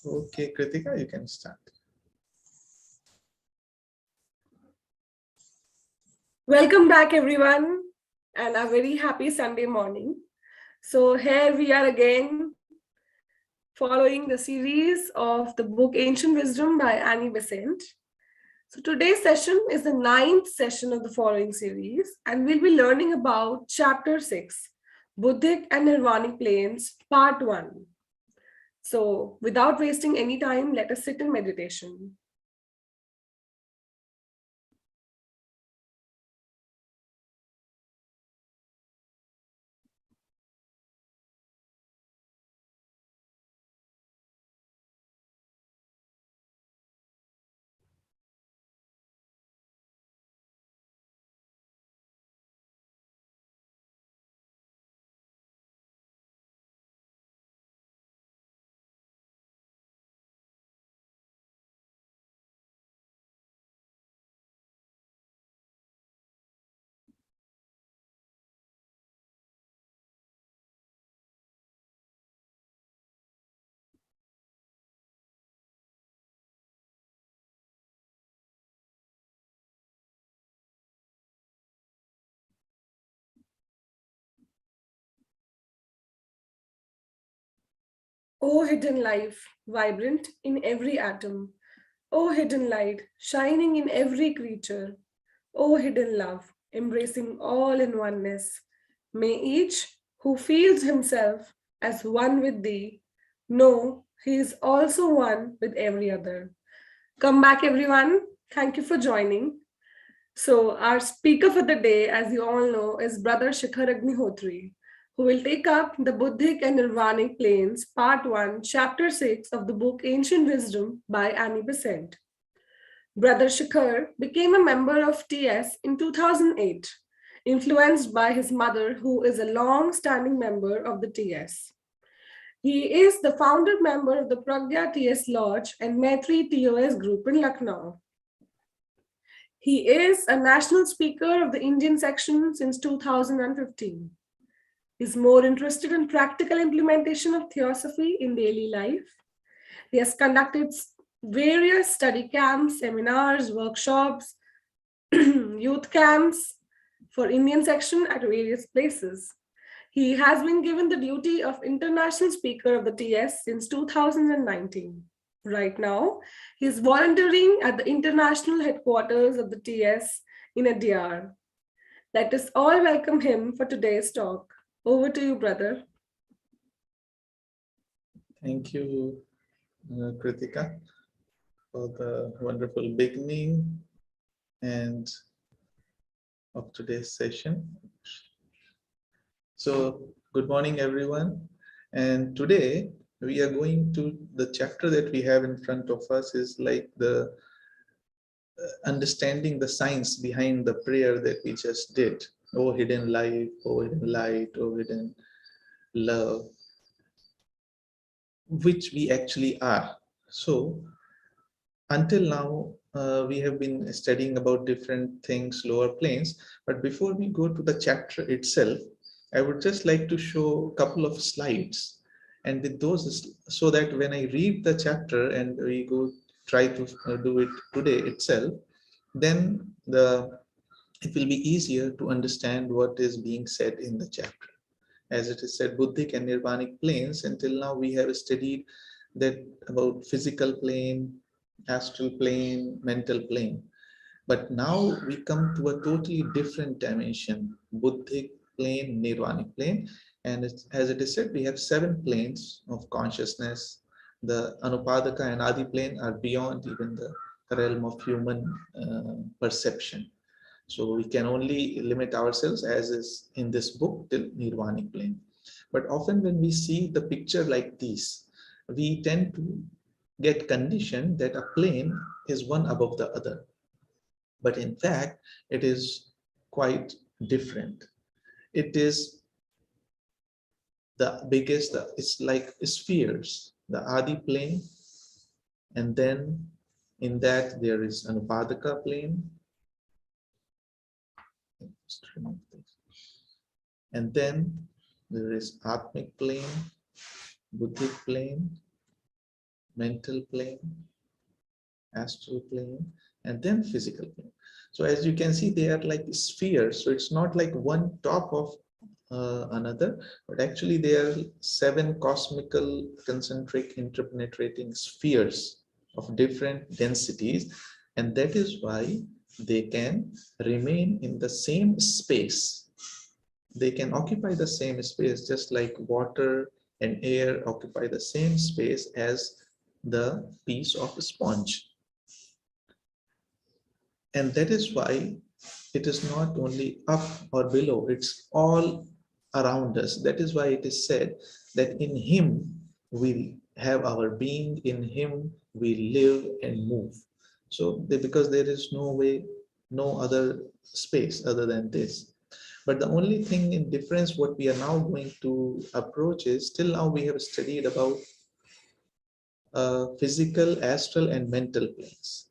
Okay, Kritika, you can start. Welcome back, everyone, and a very happy Sunday morning. So, here we are again following the series of the book Ancient Wisdom by Annie Besant. So, today's session is the 9th session of the following series, and we'll be learning about Chapter 6 Buddhic and Nirvanic Planes, Part 1. So, without wasting any time, let us sit in meditation. O hidden life, vibrant in every atom. O hidden light, shining in every creature. O hidden love, embracing all in oneness. May each who feels himself as one with thee know he is also one with every other. Come back, everyone. Thank you for joining. So, our speaker for the day, as you all know, is Brother Shikhar Agnihotri, who will take up the Buddhic and Nirvanic Planes, Part 1, Chapter 6 of the book Ancient Wisdom by Annie Besant. Brother Shikhar became a member of TS in 2008, influenced by his mother, who is a long standing member of the TS. He is the founder member of the Pragya TS Lodge and Maitri TOS group in Lucknow. He is a national speaker of the Indian section since 2015. He's more interested in practical implementation of theosophy in daily life. He has conducted various study camps, seminars, workshops, youth camps for Indian section at various places. He has been given the duty of international speaker of the TS since 2019. Right now, he is volunteering at the international headquarters of the TS in Adyar. Let us all welcome him for today's talk. Over to you, brother. Thank you, Kritika, for the wonderful beginning and of today's session. So, good morning, everyone. And today we are going to the chapter that we have in front of us is like the understanding the science behind the prayer that we just did. Oh, hidden light, oh, hidden light, oh, hidden love, which we actually are. So, until now, we have been studying about different things, lower planes. But before we go to the chapter itself, I would just like to show a couple of slides. And with those, so that when I read the chapter and we go try to do it today itself, then it will be easier to understand what is being said in the chapter. As it is said, Buddhic and Nirvanic planes. Until now, we have studied that about physical plane, astral plane, mental plane. But now we come to a totally different dimension, Buddhic plane, Nirvanic plane. And as it is said, we have 7 planes of consciousness. The Anupadaka and Adi plane are beyond even the realm of human perception. So we can only limit ourselves, as is in this book, till Nirvanic plane. But often when we see the picture like this, we tend to get conditioned that a plane is one above the other. But in fact, it is quite different. It is the biggest, it's like spheres, the Adi plane, and then in that there is an Upadaka plane, and then there is Atmic plane, Buddhic plane, mental plane, astral plane, and then physical plane. So as you can see, they are like spheres. So it's not like one top of another, but actually they are 7 cosmical concentric interpenetrating spheres of different densities. And that is why they can remain in the same space. They can occupy the same space, just like water and air occupy the same space as the piece of sponge. And that is why it is not only up or below, it's all around us. That is why it is said that in Him we have our being, in Him we live and move. So because there is no way, no other space other than this. But the only thing in difference what we are now going to approach is, till now we have studied about physical, astral and mental planes.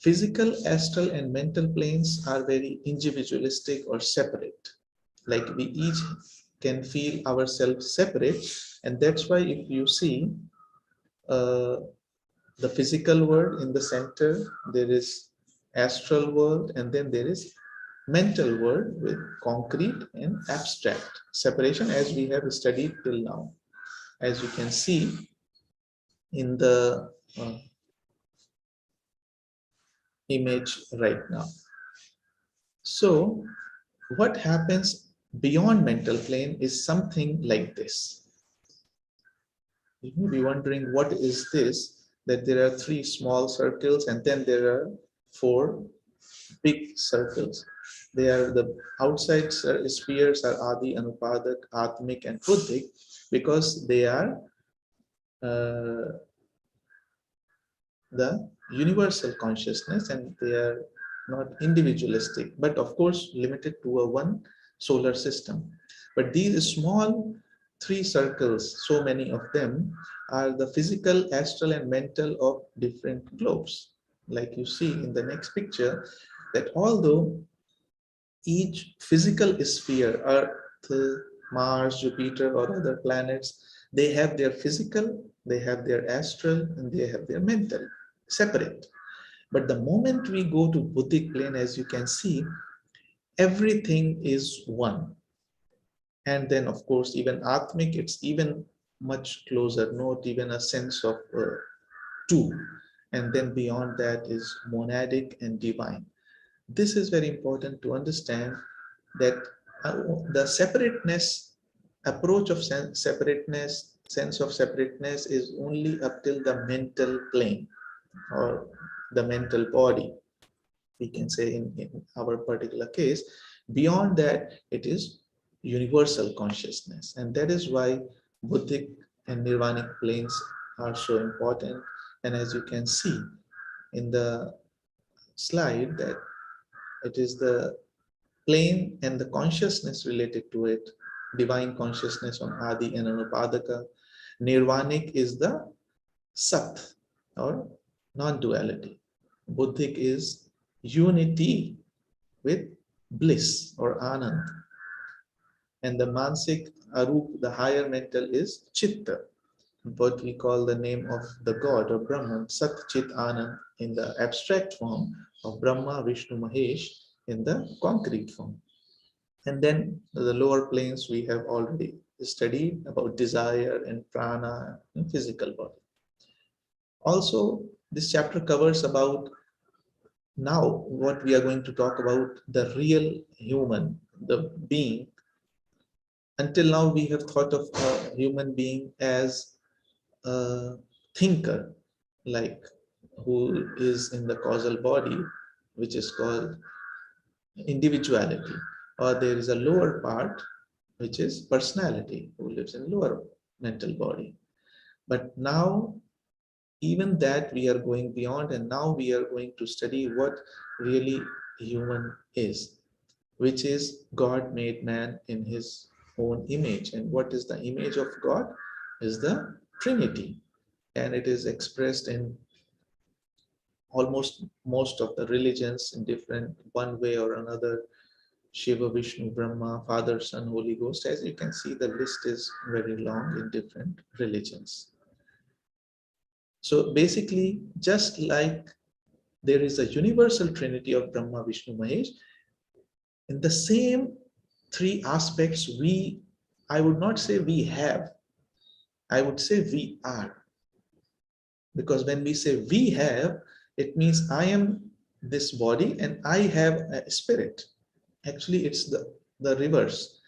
Physical, astral, and mental planes are very individualistic or separate. Like we each can feel ourselves separate, and that's why if you see uh, the physical world in the center, there is astral world, and then there is mental world with concrete and abstract separation, as we have studied till now. As you can see in the image right now. So what happens beyond mental plane is something like this. You may be wondering, what is this? That there are 3 small circles and then there are 4 big circles. They are the outside spheres are Adi, Anupadak, Atmic, and Buddhic, because they are uh, the universal consciousness and they are not individualistic, but of course limited to a one solar system. But these small 3 circles, so many of them, are the physical, astral, and mental of different globes. Like you see in the next picture, that although each physical sphere, Earth, Mars, Jupiter, or other planets, they have their physical, they have their astral, and they have their mental, separate. But the moment we go to Buddhic plane, as you can see, everything is one. And then, of course, even Atmic, it's even much closer, not even a sense of two. And then beyond that is monadic and divine. This is very important to understand, that the separateness, approach of separateness, sense of separateness is only up till the mental plane or the mental body, we can say in our particular case. Beyond that, it is universal consciousness. And that is why Buddhic and Nirvanic planes are so important. And as you can see in the slide, that it is the plane and the consciousness related to it, divine consciousness on Adi and Anupadaka. Nirvanic is the Sat or non-duality. Buddhic is unity with bliss or Anand. And the Mansik Arup, the higher mental, is Chitta, what we call the name of the God or Brahman, Sat Chit Anand, in the abstract form of Brahma, Vishnu, Mahesh in the concrete form. And then the lower planes we have already studied about desire and prana and physical body. Also, this chapter covers about, now what we are going to talk about, the real human, the being. Until now, we have thought of a human being as a thinker, like who is in the causal body, which is called individuality, or there is a lower part, which is personality, who lives in lower mental body. But now, even that we are going beyond, and now we are going to study what really human is, which is God made man in his own image. And what is the image of God? Is the Trinity. And it is expressed in almost most of the religions in different one way or another. Shiva, Vishnu, Brahma, Father, Son, Holy Ghost. As you can see, the list is very long in different religions. So basically, just like there is a universal trinity of Brahma, Vishnu, Mahesh, in the same three aspects, I would not say we have, I would say we are. Because when we say we have, it means I am this body and I have a spirit. Actually, it's the reverse.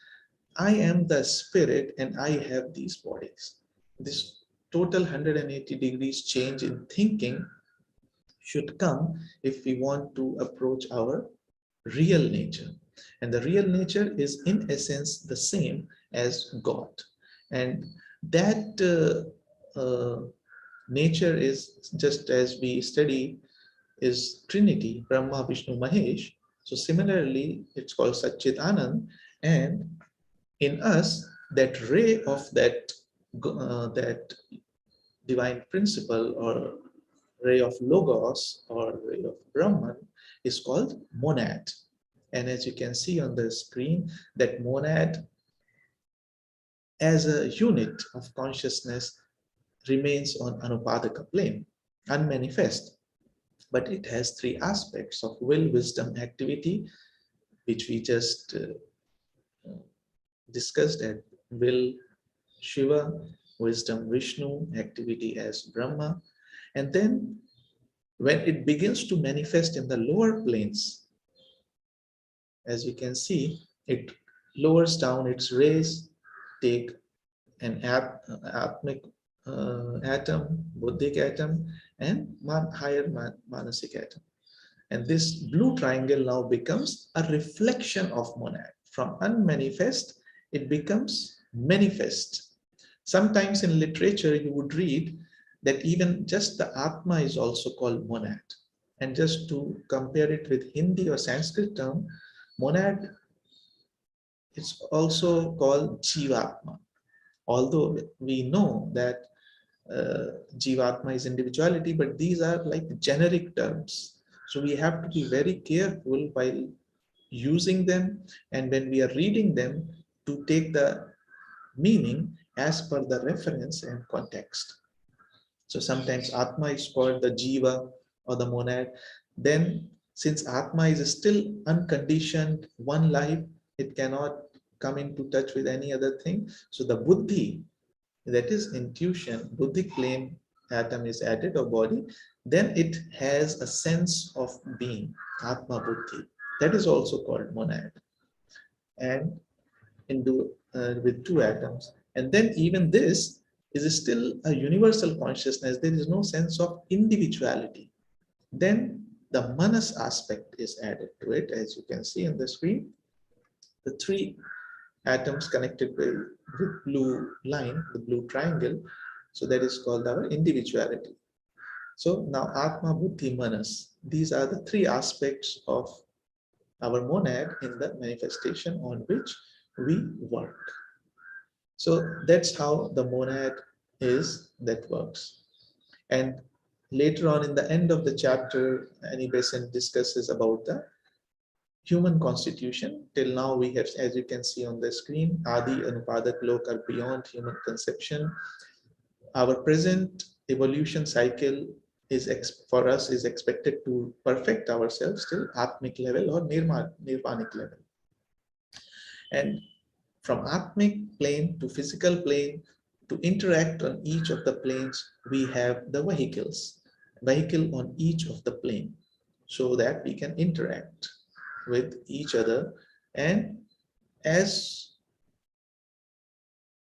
I am the spirit and I have these bodies. This total 180 degrees change in thinking should come if we want to approach our real nature. And the real nature is in essence the same as God. And that nature is, just as we study, is Trinity, Brahma, Vishnu, Mahesh. So similarly, it's called Satchit Anand. And in us, that ray of that divine principle, or ray of Logos, or ray of Brahman, is called monad. And as you can see on the screen, that monad as a unit of consciousness remains on Anupadaka plane, unmanifest. But it has three aspects of will, wisdom, activity, which we just discussed at will Shiva, wisdom Vishnu, activity as Brahma. And then when it begins to manifest in the lower planes, as you can see, it lowers down its rays, take an atmic atom, Buddhic atom, and higher Manasic atom. And this blue triangle now becomes a reflection of monad. From unmanifest, it becomes manifest. Sometimes in literature, you would read that even just the Atma is also called monad. And just to compare it with Hindi or Sanskrit term, monad is also called Jivatma. Although we know that Jivatma is individuality, but these are like generic terms. So we have to be very careful while using them, and when we are reading them, to take the meaning as per the reference and context. So sometimes Atma is called the Jiva or the monad. Then, since Atma is still unconditioned, one life, it cannot come into touch with any other thing. So the Buddhi, that is intuition, Buddhic plane atom is added or body, then it has a sense of being, Atma Buddhi. That is also called monad. And with two atoms. And then even this is still a universal consciousness. There is no sense of individuality. Then the manas aspect is added to it, as you can see on the screen. The three atoms connected with blue line, the blue triangle. So that is called our individuality. So now Atma, Buddhi, Manas. These are the three aspects of our monad in the manifestation on which we work. So that's how the monad is that works. And later on in the end of the chapter, Annie Besant discusses about the human constitution. Till now we have, as you can see on the screen, Adi Anupadak Lok are beyond human conception. Our present evolution cycle is for us is expected to perfect ourselves till Atmic level or Nirvanic level. And from Atmic plane to physical plane, to interact on each of the planes, we have the vehicle on each of the plane, so that we can interact with each other. And as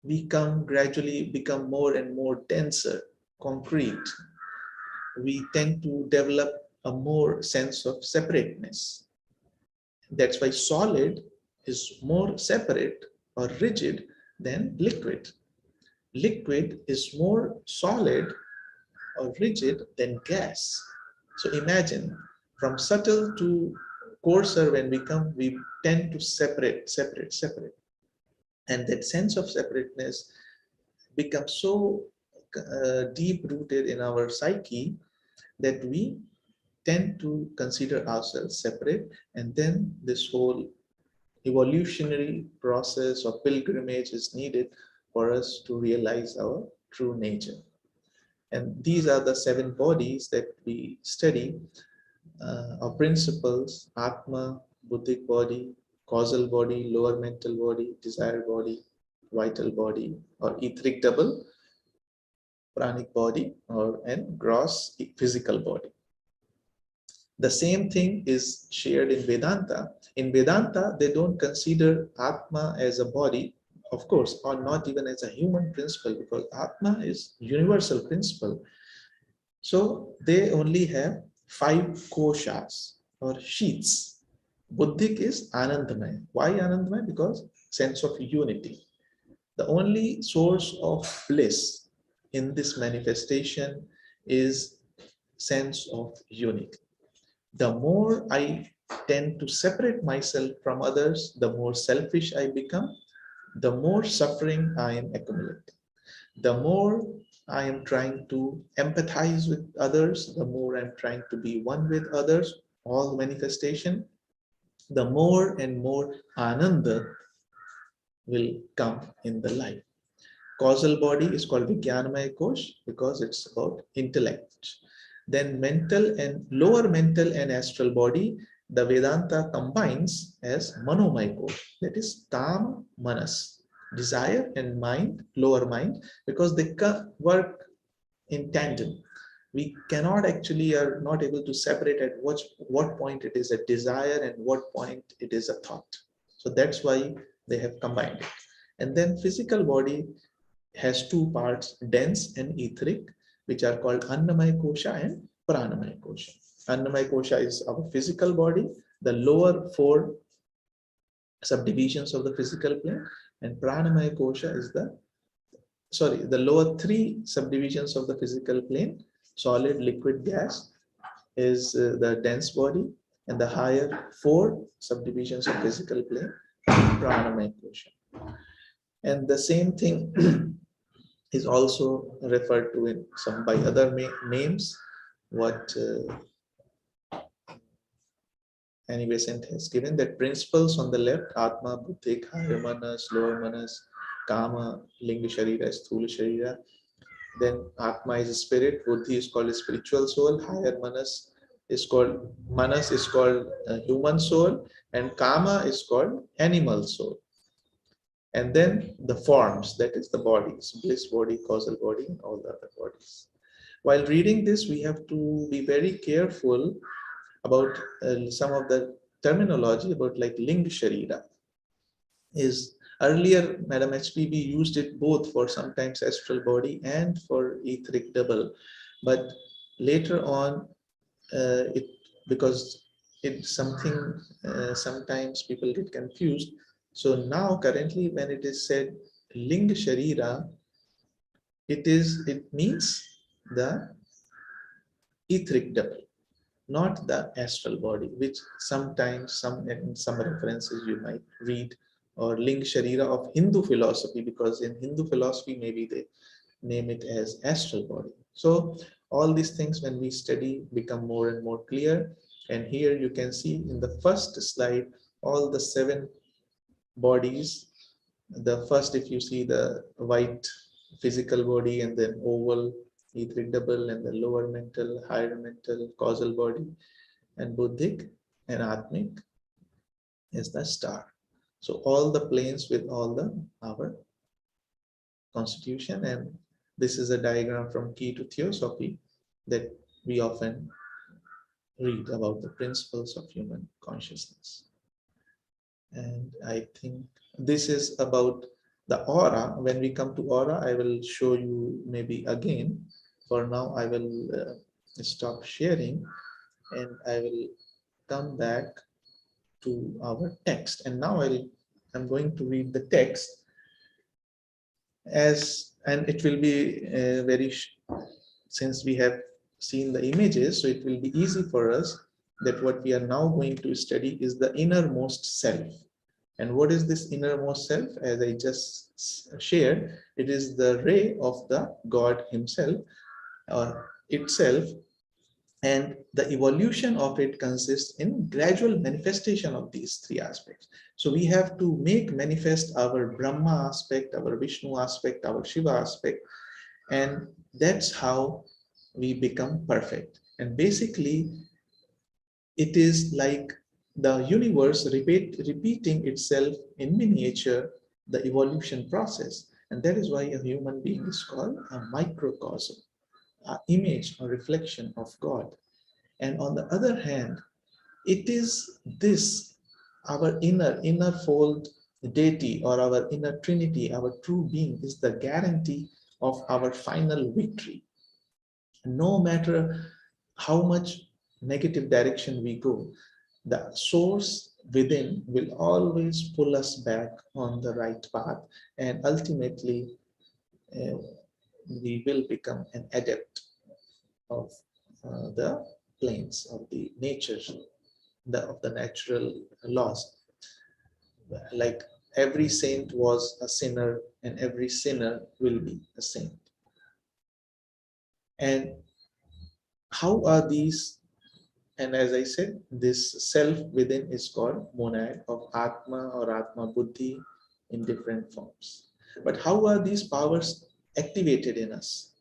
we gradually become more and more denser, concrete, we tend to develop a more sense of separateness. That's why solid is more separate or rigid than liquid. Liquid is more solid or rigid than gas. So imagine, from subtle to coarser, when we tend to separate. And that sense of separateness becomes so deep rooted in our psyche that we tend to consider ourselves separate. And then this whole evolutionary process or pilgrimage is needed for us to realize our true nature. And these are the 7 bodies that we study, or principles: Atma, Buddhic body, causal body, lower mental body, desire body, vital body, or etheric double, pranic body, or and gross physical body. The same thing is shared in Vedanta. In Vedanta, they don't consider Atma as a body, of course, or not even as a human principle, because Atma is universal principle. So they only have 5 koshas or sheets. Buddhic is Anandamaya. Why Anandamaya? Because sense of unity. The only source of bliss in this manifestation is sense of unity. The more I tend to separate myself from others, the more selfish I become, the more suffering I am accumulating. The more I am trying to empathize with others, the more I'm trying to be one with others, all manifestation, the more and more ananda will come in the life. Causal body is called Vijnanamaya Kosh because it's about intellect. Then mental and lower mental and astral body, the Vedanta combines as Manomaya Kosh, that is Tam Manas, desire and mind, lower mind, because they work in tandem. We cannot actually are not able to separate at what point it is a desire and what point it is a thought. So that's why they have combined it. And then physical body has 2 parts, dense and etheric, which are called Annamaya Kosha and Pranamaya Kosha. Annamaya Kosha is our physical body, the lower 4 subdivisions of the physical plane, and Pranamaya Kosha is the lower 3 subdivisions of the physical plane, solid, liquid, gas, is the dense body, and the higher 4 subdivisions of physical plane, Pranamaya Kosha. And the same thing is also referred to in some by other names, what Annie Besant has given, that principles on the left, Atma, Buddhic, higher manas, lower manas, Kama, Linga Sharira, Sthula Sharira. Then Atma is a spirit, Buddhi is called a spiritual soul, higher manas is called human soul, and Kama is called animal soul. And then the forms, that is the bodies, bliss body, causal body, and all the other bodies. While reading this, we have to be very careful about some of the terminology about like Ling Sharira. Is earlier, Madam HPB used it both for sometimes astral body and for etheric double, but later on, it because it's something sometimes people get confused. So now currently when it is said Linga Sharira, it means the etheric double, not the astral body, which sometimes in some references you might read, or Linga Sharira of Hindu philosophy, because in Hindu philosophy maybe they name it as astral body. So all these things when we study become more and more clear. And here you can see in the first slide all the 7 bodies. The first, if you see the white physical body, and then oval etheric double, and the lower mental, higher mental, causal body, and Buddhic and Atmic is the star. So all the planes with all our constitution, and this is a diagram from Key to Theosophy that we often read about the principles of human consciousness. And I think this is about the aura. When we come to aura, I will show you maybe again. For now, I will stop sharing and I will come back to our text. And now I'm going to read the text and it will be since we have seen the images, so it will be easy for us that what we are now going to study is the innermost self. And what is this innermost self? As I just shared, it is the ray of the God himself or itself, and the evolution of it consists in gradual manifestation of these 3 aspects. So we have to make manifest our Brahma aspect, our Vishnu aspect, our Shiva aspect, And that's how we become perfect. And basically, it is like the universe repeating itself in miniature, the evolution process. And that is why a human being is called a microcosm, an image or reflection of God. And on the other hand, it is this, our inner fold deity or our inner Trinity, our true being, is the guarantee of our final victory. No matter how much negative direction we go, the source within will always pull us back on the right path, and ultimately uh, we will become an adept of the planes of the nature, of the natural laws. Like every saint was a sinner, and every sinner will be a saint. And how are these? And as I said, this self within is called monad of Atma or Atma Buddhi in different forms. But how are these powers activated in us?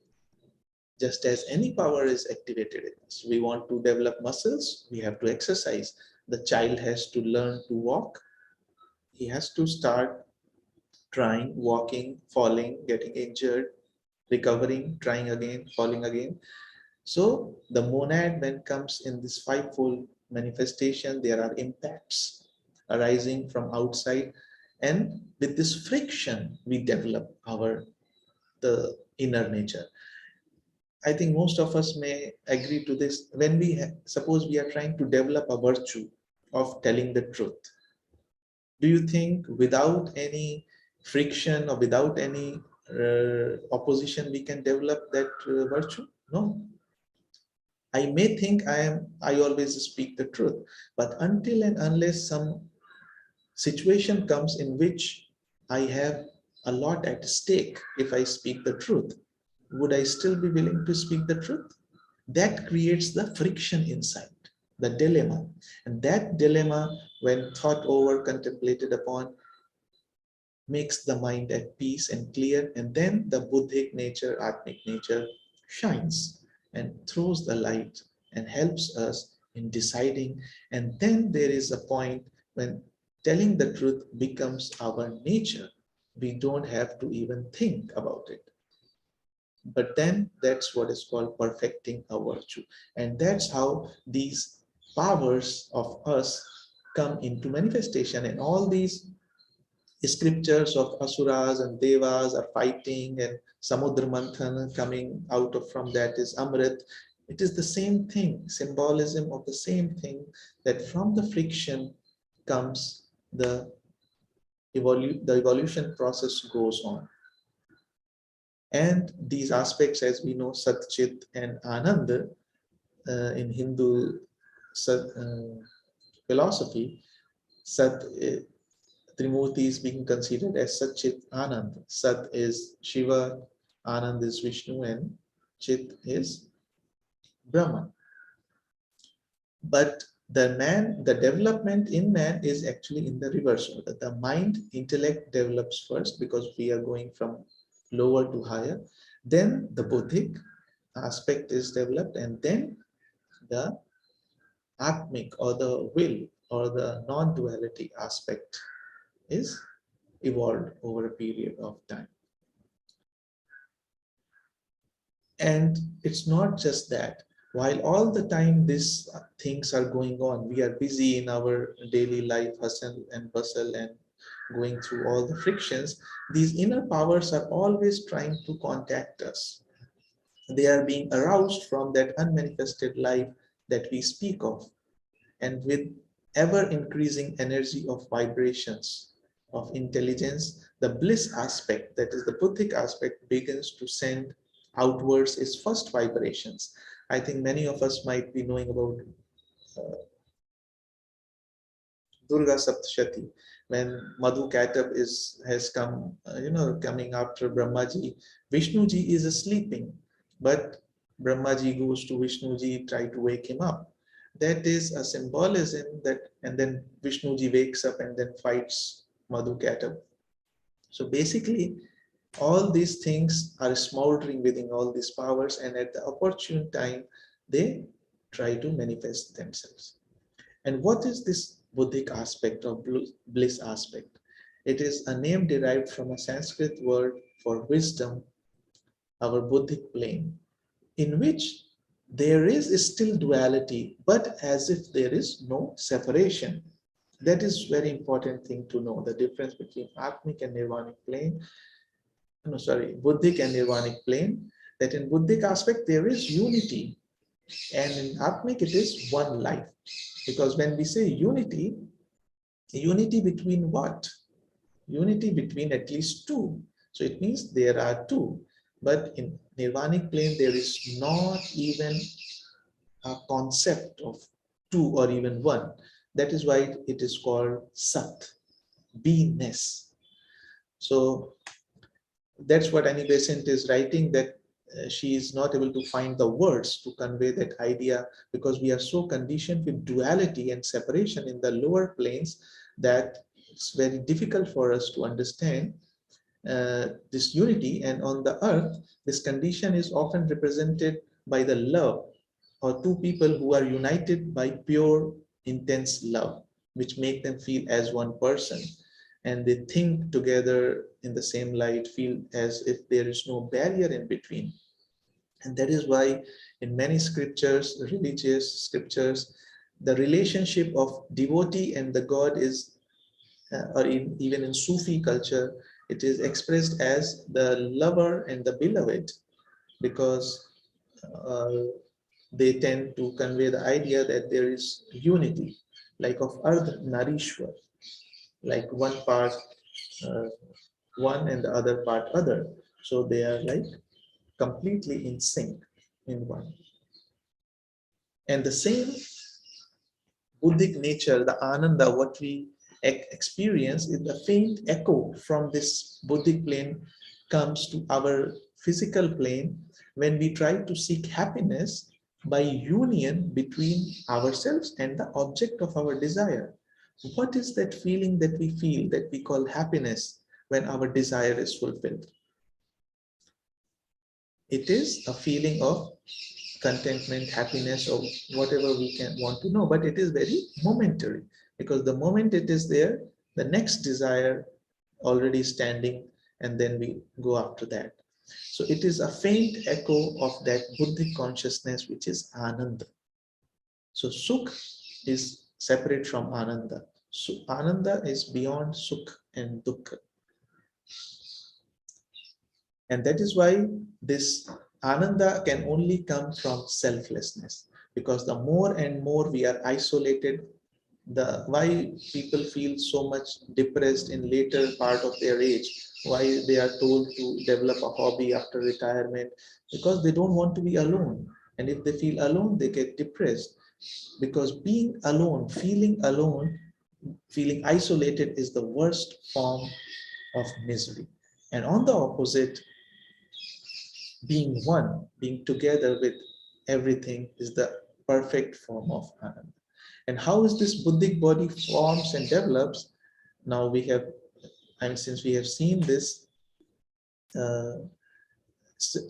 Just as any power is activated in us. We want to develop muscles, we have to exercise. The child has to learn to walk. He has to start trying, walking, falling, getting injured, recovering, trying again, falling again. So the monad, when comes in this fivefold manifestation, there are impacts arising from outside, and with this friction, we develop the inner nature. I think most of us may agree to this. When suppose we are trying to develop a virtue of telling the truth, do you think without any friction or without any opposition we can develop that virtue? No. I may think I always speak the truth, but until and unless some situation comes in which I have a lot at stake if I speak the truth, would I still be willing to speak the truth? That creates the friction inside, the dilemma. And that dilemma, when thought over, contemplated upon, makes the mind at peace and clear, and then the Buddhic nature, Atmic nature shines and throws the light and helps us in deciding. And then there is a point when telling the truth becomes our nature. We don't have to even think about it. But then that's what is called perfecting a virtue. And that's how these powers of us come into manifestation. And all these scriptures of asuras and devas are fighting, and samudra manthan coming out of from that is amrit. It is the same thing, symbolism of the same thing, that from the friction comes the evolution process goes on. And these aspects, as we know, Sat, Chit and Anand, in Hindu philosophy, Sat, Trimurti is being considered as Sat, Chit, Anand. Sat is Shiva, Anand is Vishnu, and Chit is Brahman. But the development in man is actually in the reverse order. The mind, intellect develops first because we are going from lower to higher. Then the Buddhic aspect is developed, and then the Atmic or the will or the non-duality aspect is evolved over a period of time. And it's not just that. While all the time these things are going on, we are busy in our daily life, hustle and bustle, and going through all the frictions, these inner powers are always trying to contact us. They are being aroused from that unmanifested life that we speak of. And with ever increasing energy of vibrations, of intelligence, the bliss aspect, that is the Buddhic aspect, begins to send outwards its first vibrations. I think many of us might be knowing about Durga Saptashati, when Madhu Katab has come, coming after Brahmaji. Vishnuji is sleeping, but Brahmaji goes to Vishnuji, try to wake him up. That is a symbolism that, and then Vishnuji wakes up and then fights Madhu Katab. So basically, All these things are smoldering within all these powers, and at the opportune time, they try to manifest themselves. And what is this Buddhic aspect or bliss aspect? It is a name derived from a Sanskrit word for wisdom, our Buddhic plane, in which there is still duality, but as if there is no separation. That is very important thing to know, the difference between Atmic and Nirvanic plane, no, sorry, Buddhic and Nirvanic plane, that in Buddhic aspect there is unity, and in Atmic it is one life. Because when we say unity, unity between what? Unity between at least two. So it means there are two. But in Nirvanic plane, there is not even a concept of two or even one. That is why it is called Sat, beingness. So that's what Annie Besant is writing, that she is not able to find the words to convey that idea, because we are so conditioned with duality and separation in the lower planes that it's very difficult for us to understand this unity. And on the earth, this condition is often represented by the love, or two people who are united by pure, intense love, which make them feel as one person. And they think together in the same light, feel as if there is no barrier in between. And that is why in many scriptures, religious scriptures, the relationship of devotee and the God is, even in Sufi culture, it is expressed as the lover and the beloved, because uh, they tend to convey the idea that there is unity, like of Ardh Narishwar, like one part uh, one and the other part other. So they are like completely in sync in one. And the same Buddhic nature, the Ananda, what we experience is the faint echo from this Buddhic plane comes to our physical plane when we try to seek happiness by union between ourselves and the object of our desire. What is that feeling that we feel that we call happiness when our desire is fulfilled? It is a feeling of contentment, happiness, or whatever we can want to know, but it is very momentary, because the moment it is there, the next desire already standing, and then we go after that. So it is a faint echo of that Buddhic consciousness, which is Ananda. So Sukh is separate from Ananda. So Ananda is beyond Sukh and Dukkha. And that is why this Ananda can only come from selflessness, because the more and more we are isolated, the why people feel so much depressed in later part of their age, why they are told to develop a hobby after retirement, because they don't want to be alone. And if they feel alone, they get depressed, because being alone, feeling isolated is the worst form of misery. And on the opposite, being one, being together with everything is the perfect form of Ananda. And how is this Buddhic body forms and develops? Now we have, and since we have seen this uh,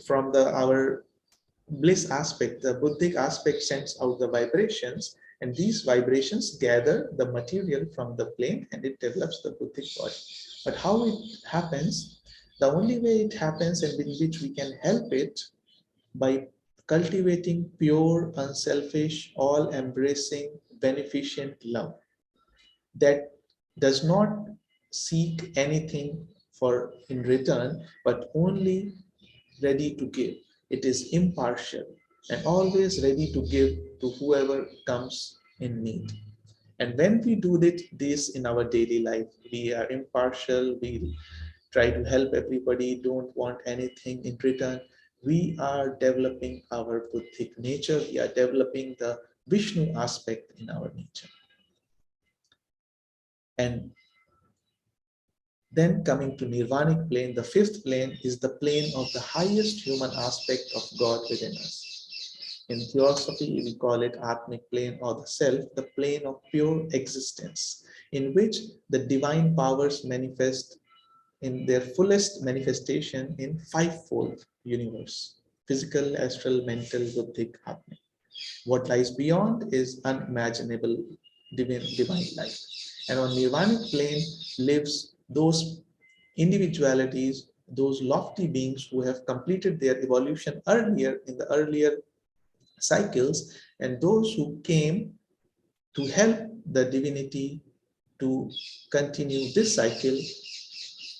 from the our bliss aspect, the Buddhic aspect sends out the vibrations, and these vibrations gather the material from the plane and it develops the Buddhic body. But how it happens, the only way it happens and in which we can help it, by cultivating pure, unselfish, all embracing, beneficent love that does not seek anything for in return, but only ready to give. It is impartial and always ready to give to whoever comes in need. And when we do this in our daily life, we are impartial, we try to help everybody, don't want anything in return. We are developing our Buddhic nature, we are developing the Vishnu aspect in our nature. And then coming to Nirvanic plane, the fifth plane is the plane of the highest human aspect of God within us. In theosophy, we call it Atmic plane or the self, the plane of pure existence, in which the divine powers manifest in their fullest manifestation in fivefold universe: physical, astral, mental, buddhic, atmic. What lies beyond is unimaginable divine light. And on Nirvanic plane lives those individualities, those lofty beings who have completed their evolution earlier in the earlier cycles, and those who came to help the divinity to continue this cycle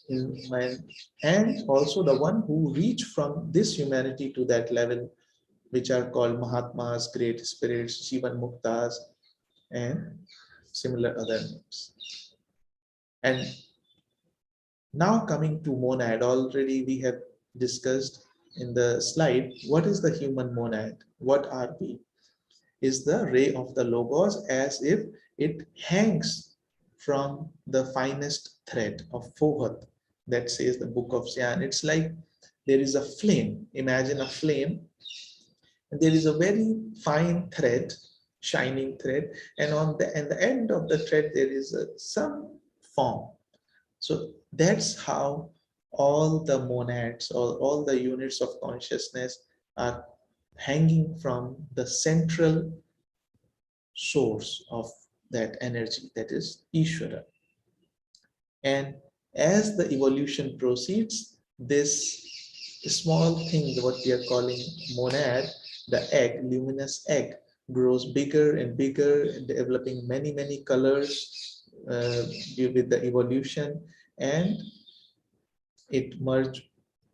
in mind, and also the one who reach from this humanity to that level, which are called Mahatmas, great spirits, Jivan Muktas, and similar other names. And now coming to monad, already we have discussed in the slide, what is the human monad? What are we? Is the ray of the Logos, as if it hangs from the finest thread of Fohat, that says the book of Jan. It's like there is a flame. Imagine a flame, and there is a very fine thread, shining thread, and on the end of the thread there is some form. So that's how all the monads or all the units of consciousness are hanging from the central source of that energy, that is Ishvara. And as the evolution proceeds, this small thing, what we are calling monad, the egg, luminous egg, grows bigger and bigger, developing many, many colors with the evolution, and it merged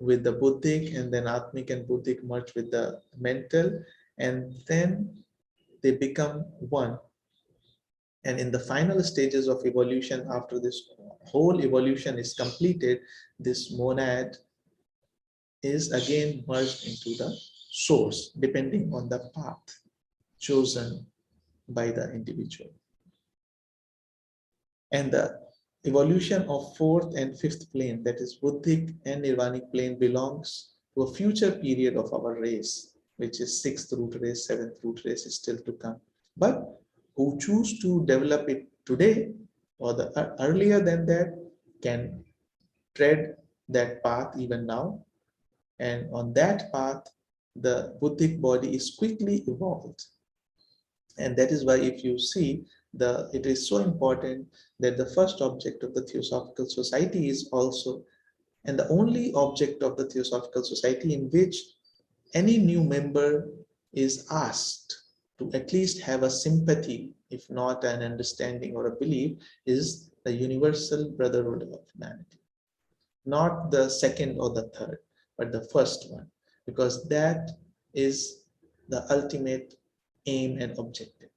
with the Buddhic, and then Atmic and Buddhic merge with the mental, and then they become one. And in the final stages of evolution, after this whole evolution is completed, this monad is again merged into the source, depending on the path chosen by the individual. And the evolution of fourth and fifth plane, that is Buddhic and Nirvanic plane, belongs to a future period of our race, which is sixth root race, seventh root race is still to come. But who choose to develop it today or earlier than that can tread that path even now. And on that path, the Buddhic body is quickly evolved. And that is why if you see, it is so important that the first object of the Theosophical Society is also, and the only object of the Theosophical Society in which any new member is asked to at least have a sympathy, if not an understanding or a belief, is the universal brotherhood of humanity. Not the second or the third, but the first one, because that is the ultimate aim and objective.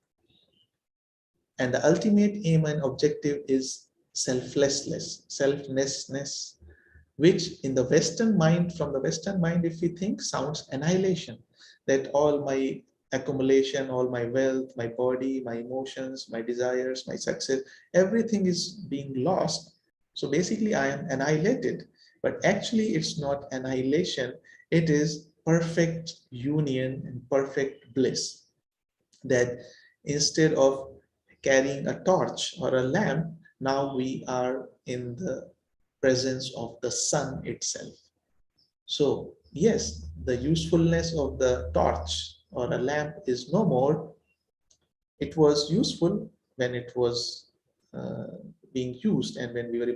And the ultimate aim and objective is selflessness, which in the Western mind, from the Western mind, if we think, sounds annihilation, that all my accumulation, all my wealth, my body, my emotions, my desires, my success, everything is being lost. So basically I am annihilated, but actually it's not annihilation, it is perfect union and perfect bliss. That instead of carrying a torch or a lamp, now we are in the presence of the sun itself. So yes, the usefulness of the torch or a lamp is no more. It was useful when it was being used and when we were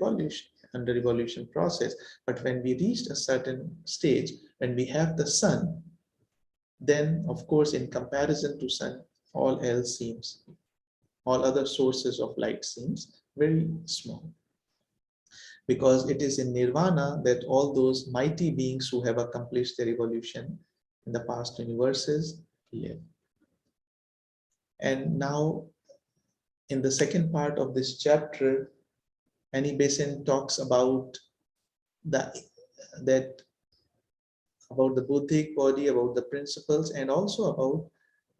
under evolution process. But when we reached a certain stage, when we have the sun, then of course in comparison to sun, all else seems, all other sources of light seems very small. Because it is in nirvana that all those mighty beings who have accomplished their evolution in the past universes live. And now in the second part of this chapter, Annie Besant talks about the Buddhic body, about the principles, and also about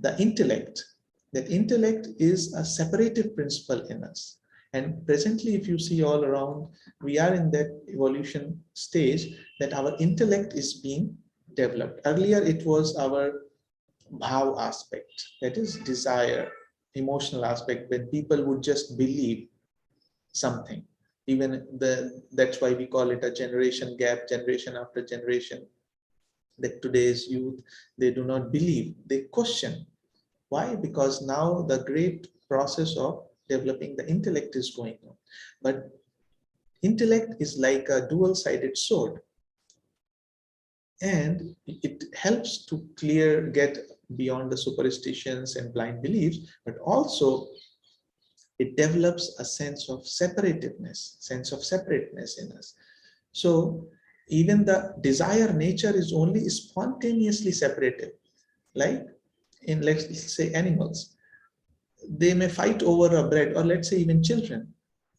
the intellect. That intellect is a separative principle in us. And presently, if you see all around, we are in that evolution stage that our intellect is being developed. Earlier, it was our bhav aspect, that is desire, emotional aspect, when people would just believe something. Even that's why we call it a generation gap, generation after generation, that today's youth, they do not believe, they question. Why? Because now the great process of developing the intellect is going on. But intellect is like a dual-sided sword, and it helps to get beyond the superstitions and blind beliefs, but also it develops a sense of separateness in us. So even the desire nature is only spontaneously separated. Like in, let's say, animals, they may fight over a bread, or let's say even children,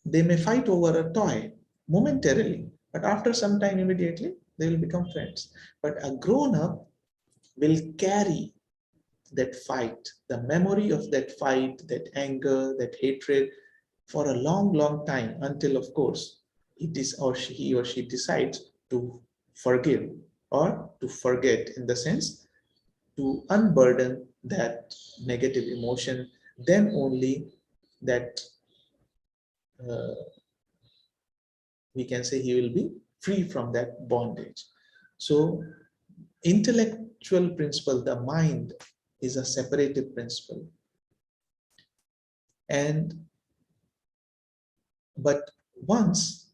they may fight over a toy momentarily, but after some time, immediately, they will become friends. But a grown up will carry that fight, the memory of that fight, that anger, that hatred for a long, long time, until, of course, he or she decides to forgive or to forget, in the sense to unburden that negative emotion. Then only that uh, we can say he will be free from that bondage. So intellectual principle, the mind, is a separative principle. And but once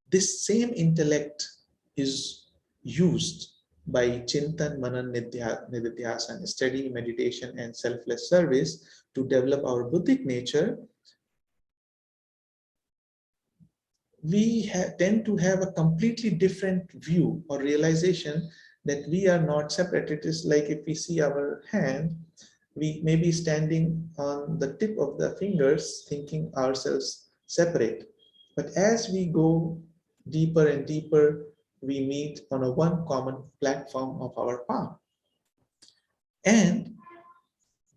this same intellect is used by Chintan, Manan, Nididhyasana, study, meditation, and selfless service to develop our Buddhic nature, we tend to have a completely different view or realization that we are not separate. It is like if we see our hand, we may be standing on the tip of the fingers, thinking ourselves separate. But as we go deeper and deeper, we meet on a one common platform of our palm. And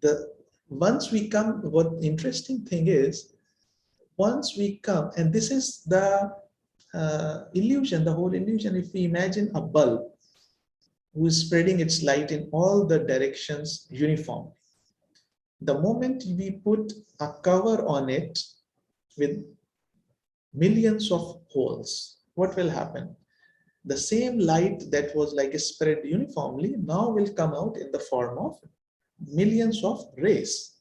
the once we come, what interesting thing is, once we come, and this is the illusion, the whole illusion. If we imagine a bulb who is spreading its light in all the directions uniformly, the moment we put a cover on it with millions of holes, what will happen? The same light that was like spread uniformly now will come out in the form of millions of rays.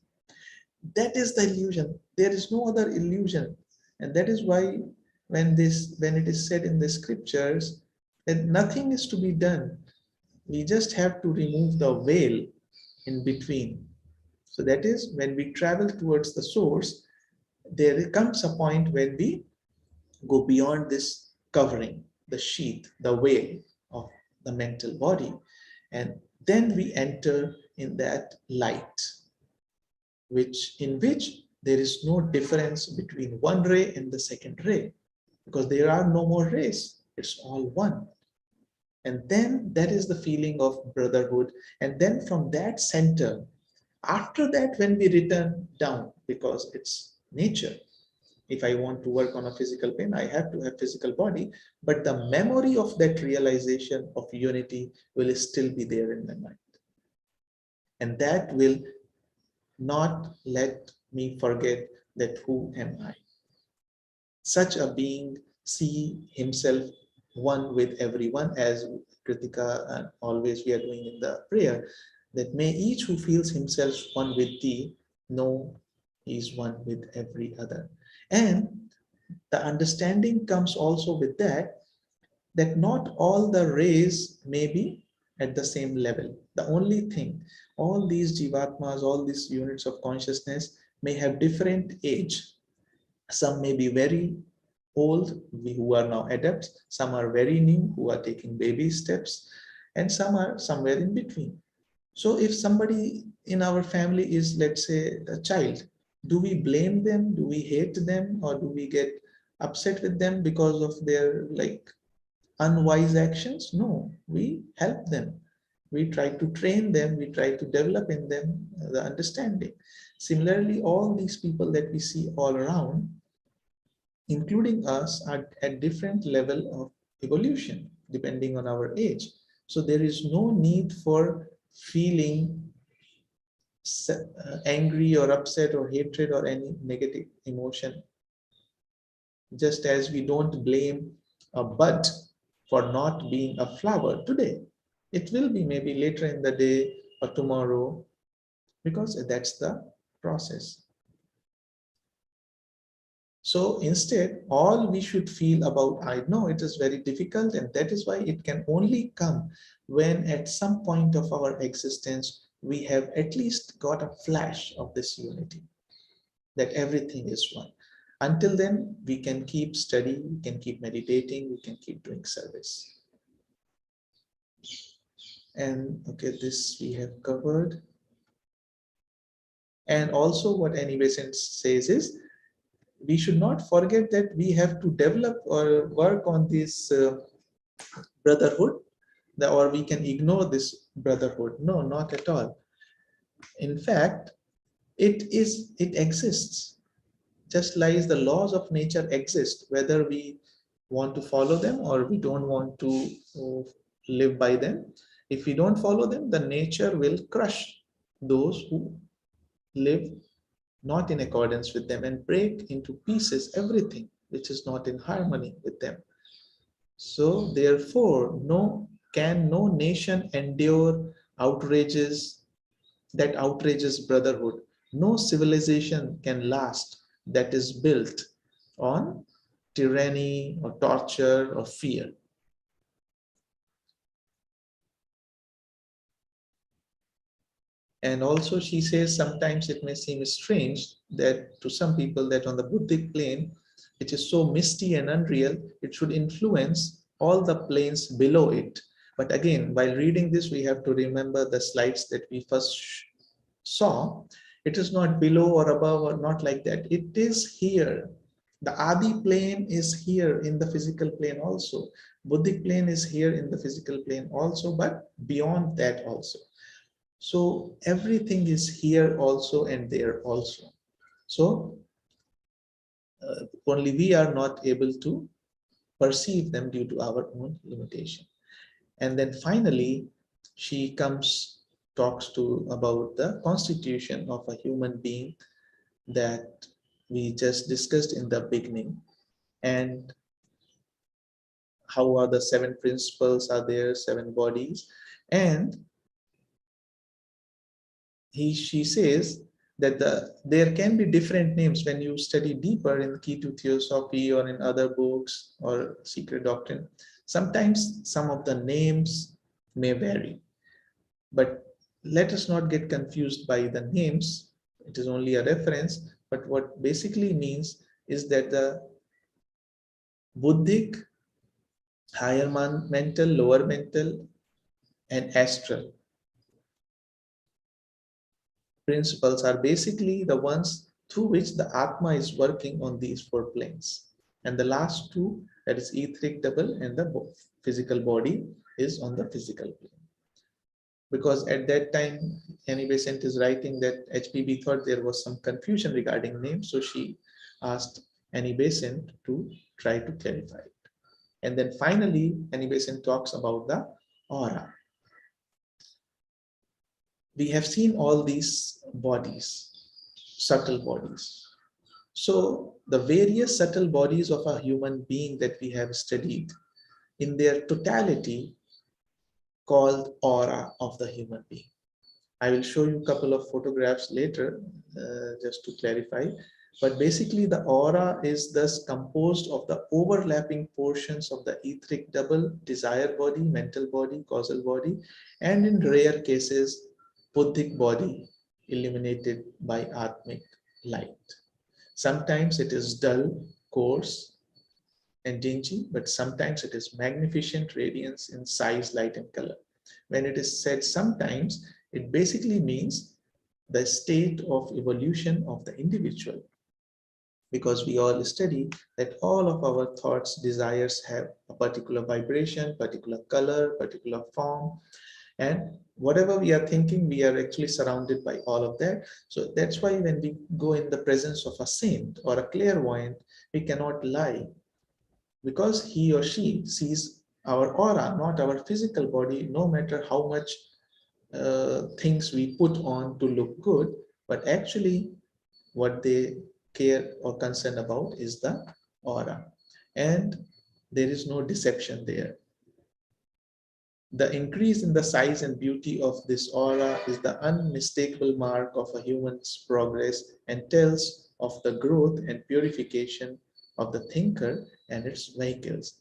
That is the illusion. There is no other illusion. And that is why when it is said in the scriptures that nothing is to be done, we just have to remove the veil in between. So that is when we travel towards the source, there comes a point when we go beyond this covering, the sheath, the veil of the mental body, and then we enter in that light, in which there is no difference between one ray and the second ray, because there are no more rays. It's all one. And then that is the feeling of brotherhood. And then from that center, after that, when we return down, because it's nature, if I want to work on a physical pain, I have to have physical body, but the memory of that realization of unity will still be there in my mind. And that will not let me forget that who am I. Such a being see himself one with everyone, as Kritika and always we are doing in the prayer, that may each who feels himself one with thee know he is one with every other. And the understanding comes also with that not all the rays may be at the same level. The only thing, all these jivatmas, all these units of consciousness may have different age. Some may be very old, who are now adepts. Some are very new, who are taking baby steps. And some are somewhere in between. So if somebody in our family is, let's say, a child, do we blame them? Do we hate them? Or do we get upset with them because of their unwise actions? No, we help them. We try to train them. We try to develop in them the understanding. Similarly, all these people that we see all around, including us, are at different level of evolution depending on our age. So there is no need for feeling angry or upset or hatred or any negative emotion Just as we don't blame a bud for not being a flower today. It will be maybe later in the day or tomorrow, because that's the process. So instead, all we should feel about, I know it is very difficult, and that is why it can only come when at some point of our existence, we have at least got a flash of this unity, that everything is one. Until then, we can keep studying, we can keep meditating, we can keep doing service. And okay, this we have covered. And also what Annie Besant says is, we should not forget that we have to develop or work on this brotherhood, or we can ignore this brotherhood. No, not at all. In fact, it exists. Just like the laws of nature exist, whether we want to follow them or we don't want to live by them. If we don't follow them, the nature will crush those who live not in accordance with them and break into pieces everything which is not in harmony with them. So therefore, no nation endure outrages that outrages brotherhood. No civilization can last that is built on tyranny or torture or fear. And also she says sometimes it may seem strange that to some people that on the Buddhic plane, which is so misty and unreal, it should influence all the planes below it. But again, while reading this, we have to remember the slides that we first saw. It is not below or above or not like that. It is here. The Adi plane is here in the physical plane also. Buddhic plane is here in the physical plane also, but beyond that also. So everything is here also and there also. So only we are not able to perceive them due to our own limitation. And then finally, she talks to about the constitution of a human being that we just discussed in the beginning, and how are the seven principles are there, seven bodies. And she says that there can be different names when you study deeper in Key to Theosophy or in other books or Secret Doctrine. Sometimes some of the names may vary, but let us not get confused by the names. It is only a reference, but what basically means is that the Buddhic, higher mental, lower mental, and astral principles are basically the ones through which the Atma is working on these four planes. And the last two, that is etheric double and the physical body, is on the physical plane. Because at that time, Annie Besant is writing that HPB thought there was some confusion regarding names, so she asked Annie Besant to try to clarify it. And then finally, Annie Besant talks about the aura. We have seen all these bodies, subtle bodies. So the various subtle bodies of a human being that we have studied in their totality called aura of the human being. I will show you a couple of photographs later just to clarify. But basically the aura is thus composed of the overlapping portions of the etheric double, desire body, mental body, causal body, and in rare cases, Buddhic body illuminated by Atmic light. Sometimes it is dull, coarse, and dingy, but sometimes it is magnificent radiance in size, light, and color. When it is said sometimes, it basically means the state of evolution of the individual. Because we all study that all of our thoughts, desires have a particular vibration, particular color, particular form, and whatever we are thinking, we are actually surrounded by all of that. So that's why when we go in the presence of a saint or a clairvoyant, we cannot lie, because he or she sees our aura, not our physical body, no matter how much things we put on to look good. But actually what they care or concern about is the aura, and there is no deception there. The increase in the size and beauty of this aura is the unmistakable mark of a human's progress and tells of the growth and purification of the thinker and its vehicles.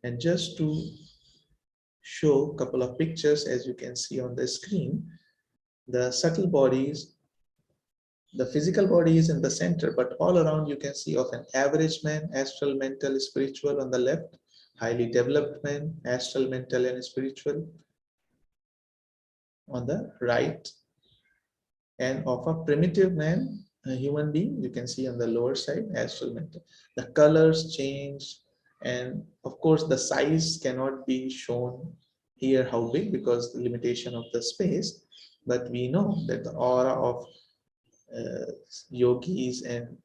And just to show a couple of pictures, as you can see on the screen, the subtle bodies, the physical body is in the center, but all around you can see of an average man, astral, mental, spiritual on the left, highly developed man, astral, mental, and spiritual on the right, and of a primitive man, a human being, you can see on the lower side, astral, mental. The colors change, and of course, the size cannot be shown here how big because the limitation of the space, but we know that the aura of yogis and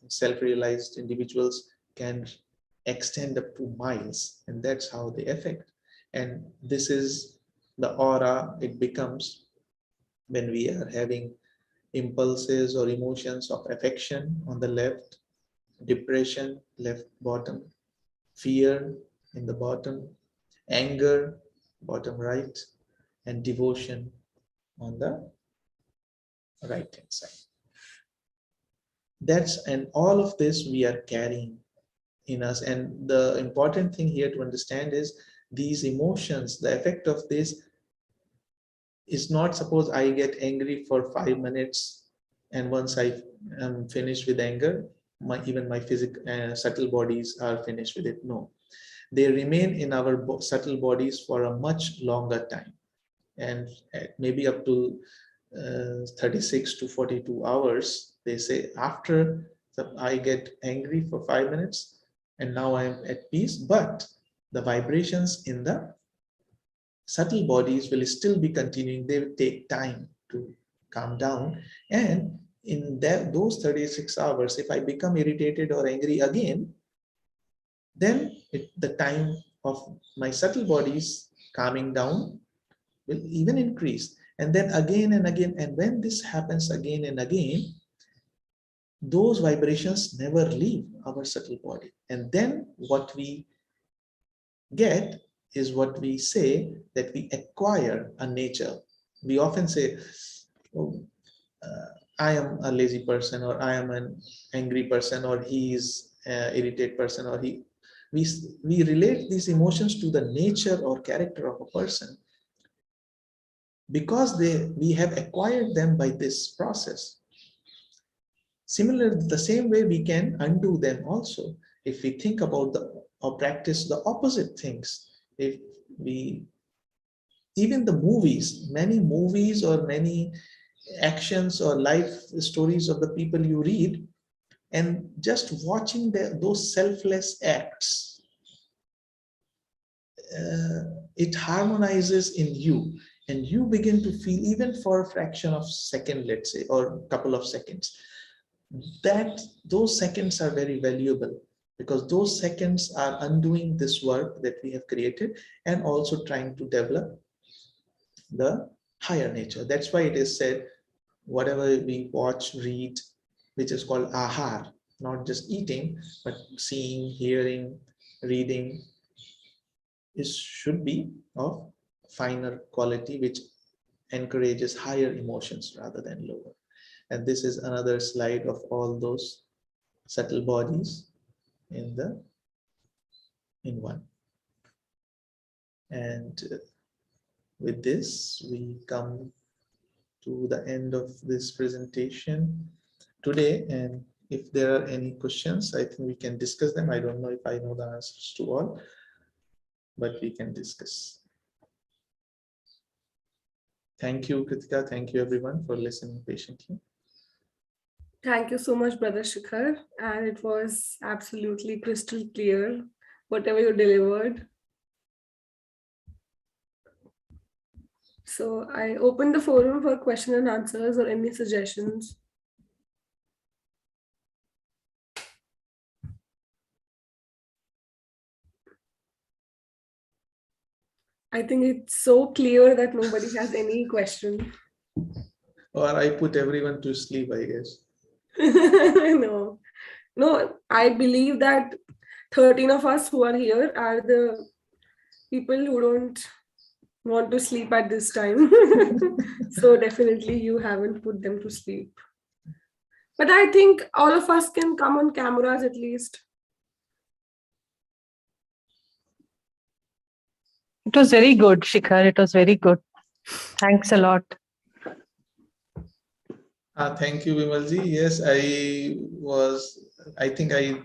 self-realized individuals can extend up to miles, and that's how they affect. And this is the aura it becomes when we are having impulses or emotions of affection on the left, depression left bottom, fear in the bottom, anger bottom right, and devotion on the right hand side. And all of this we are carrying in us. And the important thing here to understand is these emotions, the effect of this is not, suppose I get angry for 5 minutes, and once I am finished with anger, even my physical subtle bodies are finished with it. No, they remain in our subtle bodies for a much longer time, and maybe up to 36 to 42 hours. They say after I get angry for 5 minutes and now I am at peace, but the vibrations in the subtle bodies will still be continuing. They will take time to calm down. And in those 36 hours, if I become irritated or angry again, then the time of my subtle bodies calming down will even increase. And then again and again, and when this happens again and again, those vibrations never leave our subtle body. And then what we get is what we say, that we acquire a nature. We often say, oh, I am a lazy person, or I am an angry person, or he is an irritated person, or we relate these emotions to the nature or character of a person because we have acquired them by this process. Similar, the same way we can undo them also. If we think about or practice the opposite things, if we, even the movies, many movies or many actions or life stories of the people you read, and just watching those selfless acts, it harmonizes in you, and you begin to feel, even for a fraction of a second, let's say, or a couple of seconds, that those seconds are very valuable, because those seconds are undoing this work that we have created and also trying to develop the higher nature. That's why it is said, whatever we watch, read, which is called ahar, not just eating, but seeing, hearing, reading, should be of finer quality, which encourages higher emotions rather than lower. And this is another slide of all those subtle bodies in one. And with this, we come to the end of this presentation today. And if there are any questions, I think we can discuss them. I don't know if I know the answers to all, but we can discuss. Thank you, Kritika. Thank you, everyone, for listening patiently. Thank you so much, Brother Shikhar. And it was absolutely crystal clear, whatever you delivered. So I open the forum for question and answers or any suggestions. I think it's so clear that nobody has any question. Or I put everyone to sleep, I guess. No. No, I believe that 13 of us who are here are the people who don't want to sleep at this time. So definitely you haven't put them to sleep. But I think all of us can come on cameras at least. It was very good, Shikhar. It was very good. Thanks a lot. Thank you, Vimalji. Yes, I think I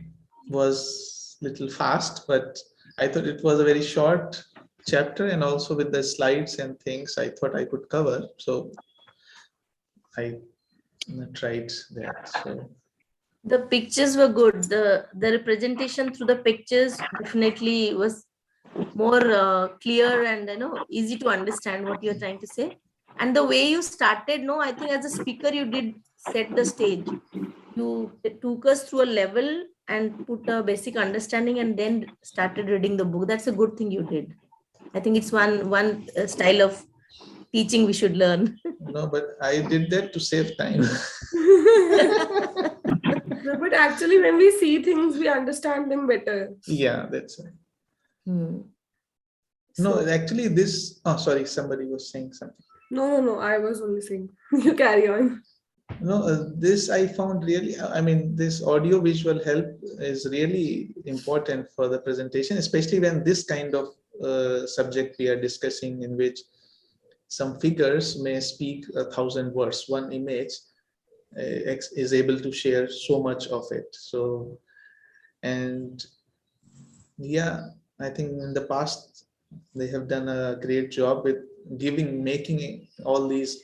was little fast, but I thought it was a very short chapter, and also with the slides and things I thought I could cover. So I tried that. So The pictures were good. The representation through the pictures definitely was more clear and easy to understand what you're trying to say. And the way you started, no, I think as a speaker you did set the stage. You took us through a level and put a basic understanding and then started reading the book. That's a good thing you did. I think it's one style of teaching we should learn. no, but I did that to save time. No, but actually, when we see things, we understand them better. Yeah, that's it. Hmm. No, So- actually, this. Oh, sorry, somebody was saying something. No. I was only saying. You carry on. No, this I found really, I mean, this audio visual help is really important for the presentation, especially when this kind of subject we are discussing, in which some figures may speak 1,000 words. One image is able to share so much of it. So, and yeah, I think in the past they have done a great job with making all these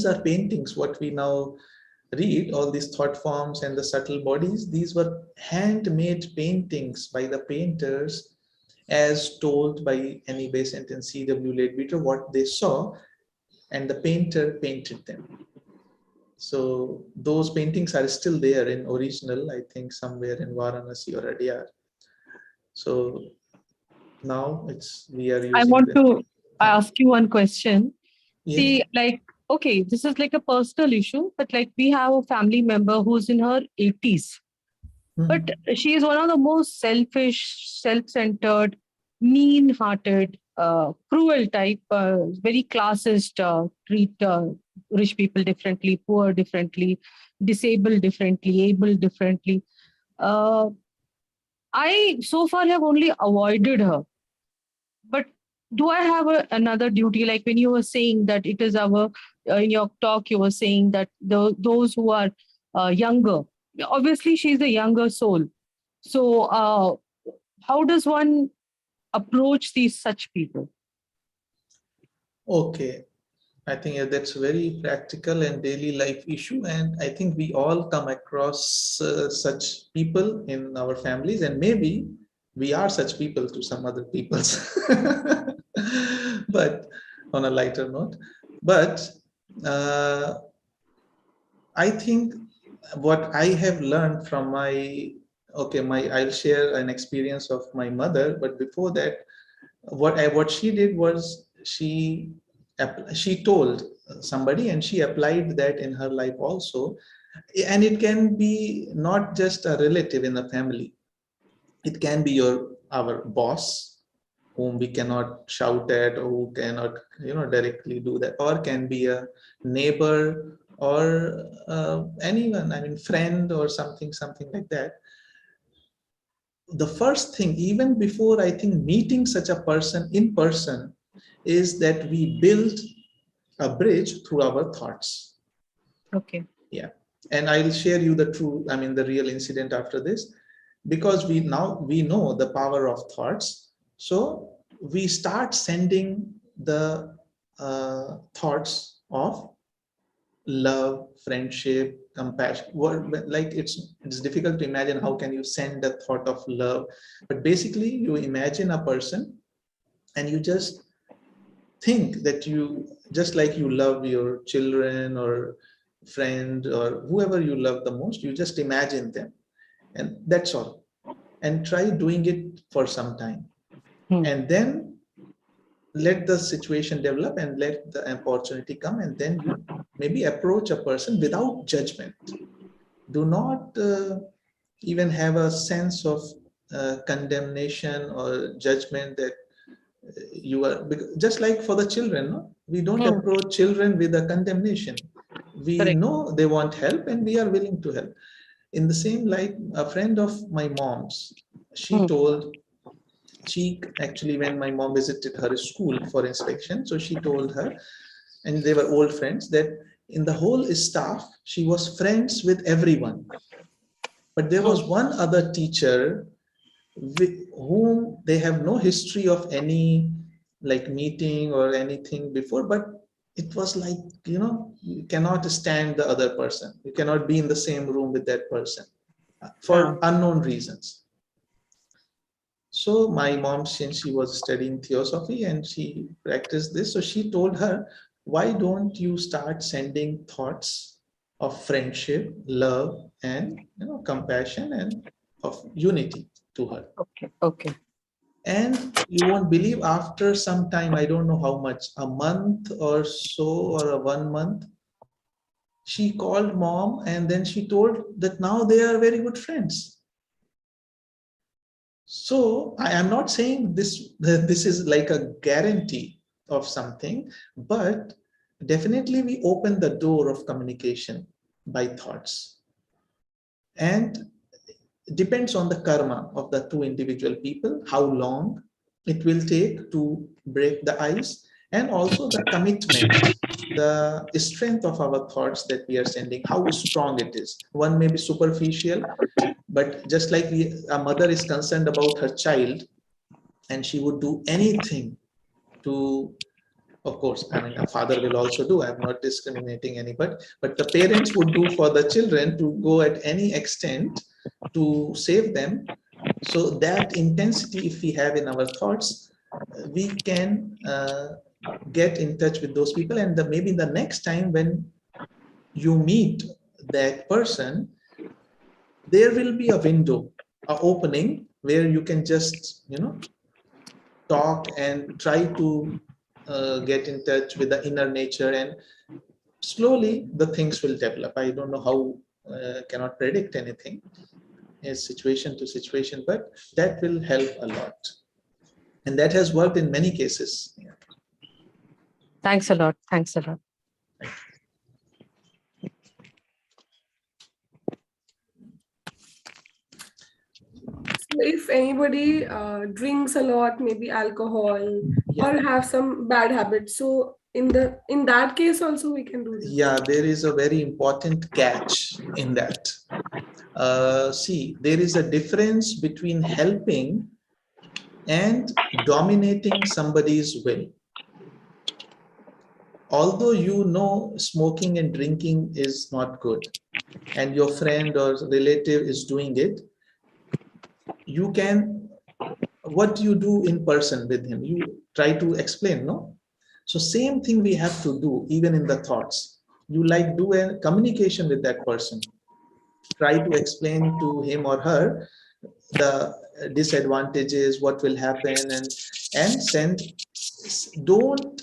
are paintings. What we now read, all these thought forms and the subtle bodies, these were handmade paintings by the painters, as told by Annie Besant and C.W. Leadbeater, what they saw, and the painter painted them. So those paintings are still there in original, I think somewhere in Varanasi or Adyar. So now we are using I want them. to ask you one question. Yes. See, like, okay, this is like a personal issue, but like we have a family member who's in her 80s, but she is one of the most selfish, self-centered, mean-hearted, cruel type, very classist, treat rich people differently, poor differently, disabled differently, able differently. Uh, I so far have only avoided her, but do I have another duty? Like when you were saying that it is our, in your talk, you were saying that those who are younger, obviously she's a younger soul. So how does one approach these such people? Okay. I think that's a very practical and daily life issue. And I think we all come across such people in our families, and maybe we are such people to some other peoples. But on a lighter note, but I think what I have learned from I'll share an experience of my mother. But before that, what she did was she told somebody, and she applied that in her life also. And it can be not just a relative in the family. It can be our boss, whom we cannot shout at, or who cannot directly do that, or can be a neighbor, or anyone, I mean friend, or something like that. The first thing, even before I think meeting such a person in person, is that we build a bridge through our thoughts. Okay. Yeah. And I'll share you the real incident after this, because we know the power of thoughts. So we start sending the thoughts of love, friendship, compassion. Like it's difficult to imagine how can you send a thought of love, but basically you imagine a person, and you just think that you just like you love your children or friend or whoever you love the most, you just imagine them, and that's all. And try doing it for some time, and then let the situation develop and let the opportunity come, and then you maybe approach a person without judgment. Do not even have a sense of condemnation or judgment that you are, just like for the children, no? We don't approach children with a condemnation. We Correct. know they want help and we are willing to help. In the same light, a friend of my mom's, she told, she actually, when my mom visited her school for inspection, so she told her, and they were old friends, that in the whole staff, she was friends with everyone. But there was one other teacher with whom they have no history of any like meeting or anything before, but it was like, you cannot stand the other person. You cannot be in the same room with that person for unknown reasons. So my mom, since she was studying theosophy and she practiced this, so she told her, why don't you start sending thoughts of friendship, love, and compassion and of unity to her. Okay. And you won't believe, after some time, I don't know how much, a month or so, or a 1 month, she called mom and then she told that now they are very good friends. So I am not saying this is like a guarantee of something, but definitely we open the door of communication by thoughts. And depends on the karma of the two individual people, how long it will take to break the ice, and also the commitment, the strength of our thoughts that we are sending, how strong it is. One may be superficial, but just like a mother is concerned about her child, and she would do anything to, of course, I mean, a father will also do, I'm not discriminating anybody, but the parents would do for the children to go at any extent to save them. So that intensity, if we have in our thoughts, we can get in touch with those people. And maybe the next time when you meet that person, there will be a window, an opening where you can just, talk and try to get in touch with the inner nature, and slowly the things will develop. I don't know how, cannot predict anything, is situation to situation, but that will help a lot. And that has worked in many cases. Thanks a lot. Thanks a lot. So if anybody drinks a lot, maybe alcohol, or have some bad habits, so in that case also we can do this. Yeah, there is a very important catch in that. See, there is a difference between helping and dominating somebody's will. Although you know smoking and drinking is not good, and your friend or relative is doing it, you can, what you do in person with him, you try to explain, no? So same thing we have to do even in the thoughts. You like do a communication with that person. Try to explain to him or her the disadvantages, what will happen, and don't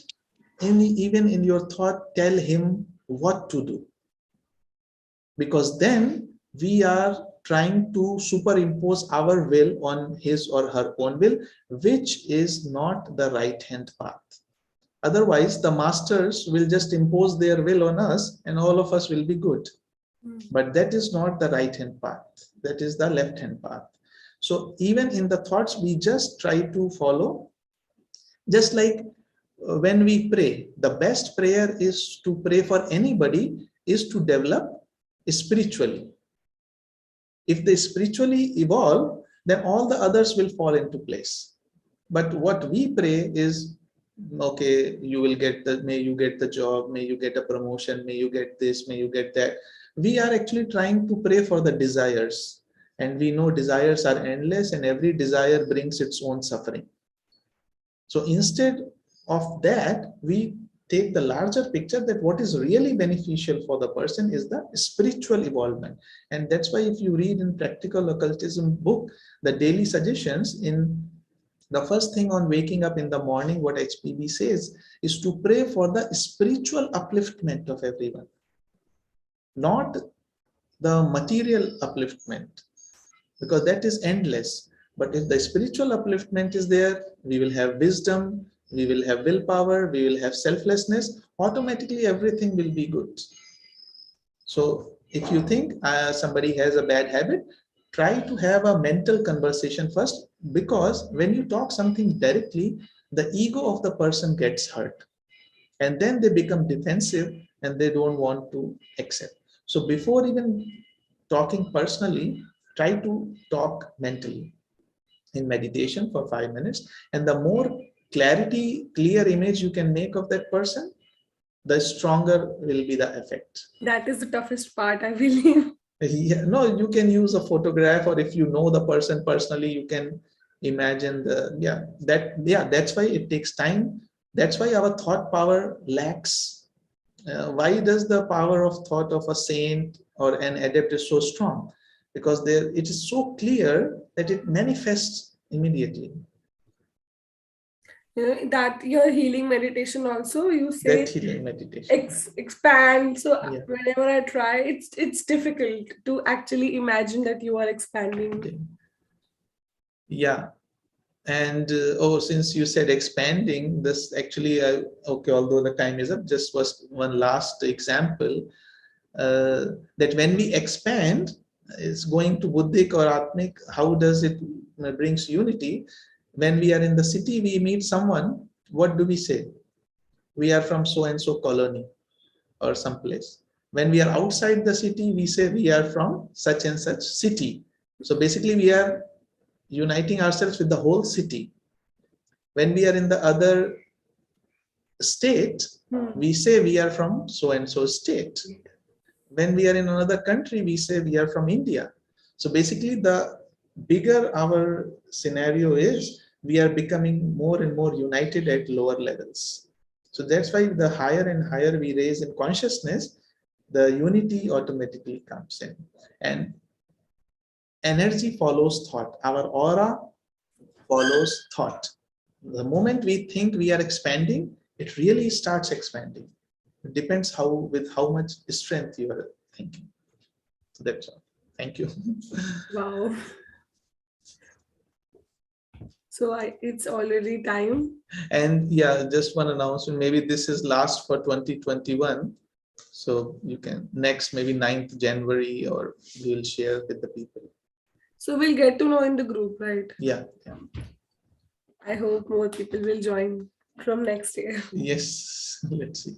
even in your thought tell him what to do, because then we are trying to superimpose our will on his or her own will, which is not the right hand path. Otherwise, the masters will just impose their will on us and all of us will be good. But that is not the right hand path. That is the left hand path. So even in the thoughts, we just try to follow, just like when we pray, the best prayer is to pray for anybody is to develop spiritually. If they spiritually evolve, then all the others will fall into place. But what we pray is, okay, may you get the job, may you get a promotion, may you get this, may you get that. We are actually trying to pray for the desires, and we know desires are endless and every desire brings its own suffering. So instead of that, we take the larger picture that what is really beneficial for the person is the spiritual evolvement. And that's why if you read in Practical Occultism book, the daily suggestions, in the first thing on waking up in the morning, what HPB says is to pray for the spiritual upliftment of everyone, not the material upliftment. because that is endless. But if the spiritual upliftment is there, we will have wisdom, we will have willpower, we will have selflessness, automatically everything will be good. So if you think somebody has a bad habit, try to have a mental conversation first, because when you talk something directly, the ego of the person gets hurt, and then they become defensive and they don't want to accept. So before even talking personally, try to talk mentally in meditation for 5 minutes. And the more clear image you can make of that person, the stronger will be the effect. That is the toughest part, I believe. Yeah, no, you can use a photograph, or if you know the person personally, you can imagine that's why it takes time. That's why our thought power lacks. Why does the power of thought of a saint or an adept is so strong? Because there it is so clear that it manifests immediately. That your healing meditation also, you That say healing meditation. expand. So Yeah. whenever I try, it's difficult to actually imagine that you are expanding. Yeah. And since you said expanding, this actually, okay, although the time is up, just was one last example, that when we expand, is going to Buddhic or Atmic, how does it brings unity? When we are in the city, we meet someone, what do we say? We are from so and so colony or someplace. When we are outside the city, we say we are from such and such city. So basically, we are uniting ourselves with the whole city. When we are in the other state, we say we are from so and so state. When we are in another country, we say we are from India. So basically, the bigger our scenario is, we are becoming more and more united at lower levels. So that's why the higher and higher we raise in consciousness, the unity automatically comes in. And energy follows thought. Our aura follows thought. The moment we think we are expanding, it really starts expanding. It depends with how much strength you are thinking. So that's all. Thank you. Wow. So it's already time. And yeah, just one announcement. Maybe this is last for 2021. So you can next maybe 9th January, or we'll share with the people. So we'll get to know in the group, right? Yeah. I hope more people will join from next year. Yes. Let's see.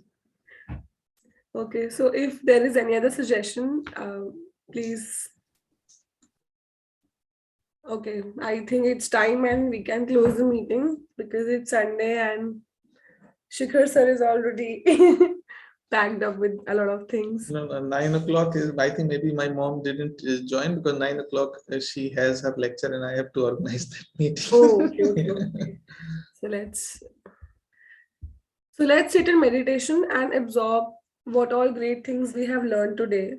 Okay. So if there is any other suggestion, please. Okay. I think it's time and we can close the meeting because it's Sunday and Shikhar sir is already packed up with a lot of things. No, 9 o'clock is, I think maybe my mom didn't join, because 9 o'clock she has her lecture and I have to organize that meeting. Oh, okay. So let's sit in meditation and absorb what all great things we have learned today.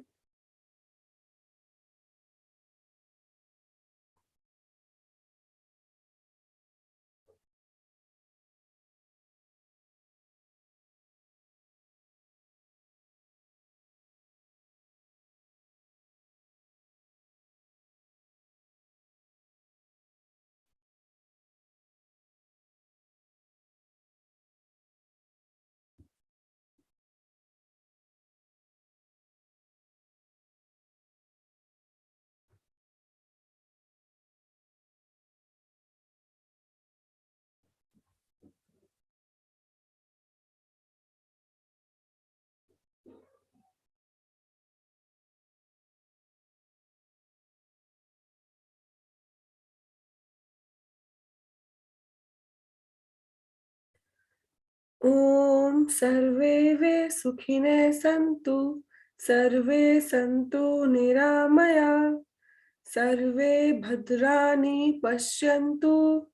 Om Sarve Ve Sukhine Santu Sarve Santu Niramaya Sarve Bhadrani Pashyantu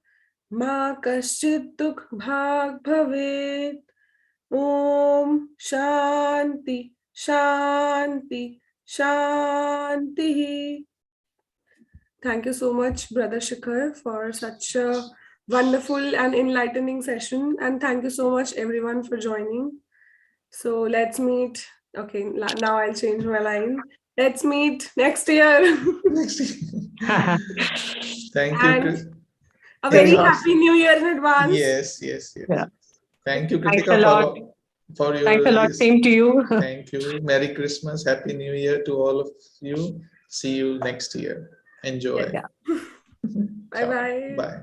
Ma Kaschit Dukh Bhag Bhavet. Om Shanti Shanti Shanti. Thank you so much, Brother Shikhar, for such a wonderful and enlightening session. And thank you so much, everyone, for joining. So let's meet. Okay, now I'll change my line. Let's meet next year. Next year. Thank you, And Chris. a very Yeah. happy new year in advance. Yes, yes, yes. Yeah. Thank you, Thanks a Kritika, lot. for your Thanks a lot. this. Same to you. Thank you. Merry Christmas. Happy New Year to all of you. See you next year. Enjoy. Yeah. Bye bye. Bye.